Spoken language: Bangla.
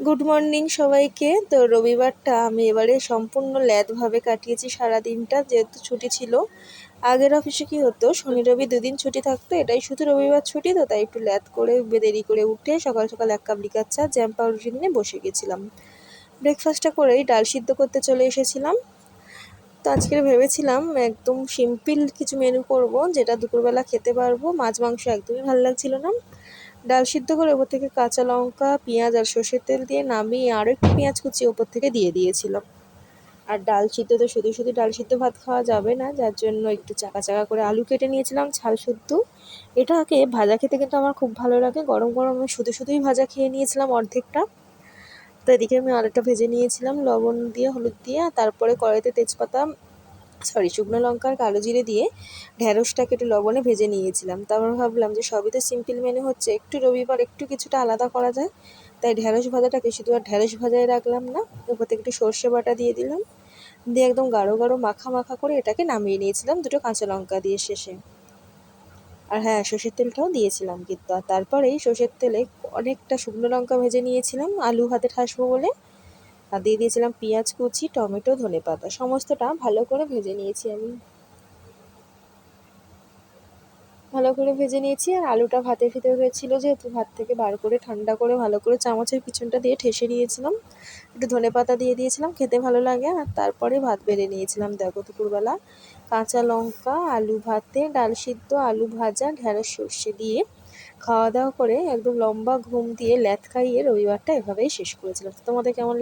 গুড মর্নিং সবাইকে। তো রবিবারটা আমি এবারে সম্পূর্ণ ল্যাদভাবে কাটিয়েছি সারা দিনটা, যেহেতু ছুটি ছিল। আগের অফিসে কি হতো, শনি রবি দুদিন ছুটি থাকতো, এটাই শুধু রবিবার ছুটি, তো তাই একটু ল্যাদ করে দেরি করে উঠে সকাল সকাল 1 কাপ লিকার চা জ্যাম পাউরুটি নিয়ে বসে গেছিলাম। ব্রেকফাস্টটা করেই ডাল সিদ্ধ করতে চলে এসেছিলাম। তো আজকে ভেবেছিলাম একদম সিম্পল কিছু মেনু করব, যেটা দুপুরবেলা খেতে পারবো। মাছ মাংস একদমই ভালো লাগছিল না। ডাল সিদ্ধ করে ওপর থেকে কাঁচা লঙ্কা, পেঁয়াজ আর সর্ষের তেল দিয়ে নামিয়ে আরও একটু পেঁয়াজ কুচি ওপর থেকে দিয়ে দিয়েছিলাম। আর ডাল সিদ্ধ তো শুধু শুধু ডাল সিদ্ধ ভাত খাওয়া যাবে না, যার জন্য একটু চাকা চাকা করে আলু কেটে নিয়েছিলাম ছাল শুদ্ধ। এটাকে ভাজা খেতে কিন্তু আমার খুব ভালো লাগে, গরম গরম আমি শুধু শুধুই ভাজা খেয়ে নিয়েছিলাম অর্ধেকটা। তো এদিকে আমি আলুটা ভেজে নিয়েছিলাম লবণ দিয়ে, হলুদ দিয়ে, আর তারপরে কড়াইতে তেজপাতা শুকনো লঙ্কা আর কালো জিরে দিয়ে ঢ্যাঁড়সটাকে একটু লবণে ভেজে নিয়েছিলাম। তারপর ভাবলাম যে সবই তো সিম্পল মেনু হচ্ছে, একটু রবিবার একটু কিছুটা আলাদা করা যায়, তাই ঢ্যাঁড়স ভাজাটাকে শুধু আর ঢ্যাঁড়স ভাজাই রাখলাম না, ওপর থেকে একটু সর্ষে বাটা দিয়ে দিলাম, দিয়ে একদম গাঢ় গাঢ় মাখা মাখা করে এটাকে নামিয়ে নিয়েছিলাম দুটো কাঁচা লঙ্কা দিয়ে শেষে। আর হ্যাঁ, সর্ষের তেলটাও দিয়েছিলাম কিন্তু। আর তারপরেই সর্ষের তেলে অনেকটা শুকনো লঙ্কা ভেজে নিয়েছিলাম আলু ভাতে ঠাসবো বলে, আর দিয়ে দিয়েছিলাম পেঁয়াজ কুচি, টমেটো, ধনেপাতা, সমস্তটা ভালো করে ভেজে নিয়েছি আমি। ভালো করে ভেজে নিয়েছি। আর আলুটা ভাতের ভিতরে হয়েছিল, যেহেতু ভাত থেকে বার করে ঠান্ডা করে ভালো করে চামচের পিছনটা দিয়ে ঠেসে নিয়েছিলাম, একটু ধনেপাতা দিয়ে দিয়েছিলাম, খেতে ভালো লাগে। আর তারপরে ভাত বেড়ে নিয়েছিলাম। দেখো দুপুরবেলা কাঁচা লঙ্কা, আলু ভাতে, ডাল সিদ্ধ, আলু ভাজা, ঢেঁড়স সর্ষে দিয়ে খাওয়া দাওয়া করে একদম লম্বা ঘুম দিয়ে ল্যাদ খাইয়ে রবিবারটা এভাবেই শেষ করেছিলাম। তো তোমাদের কেমন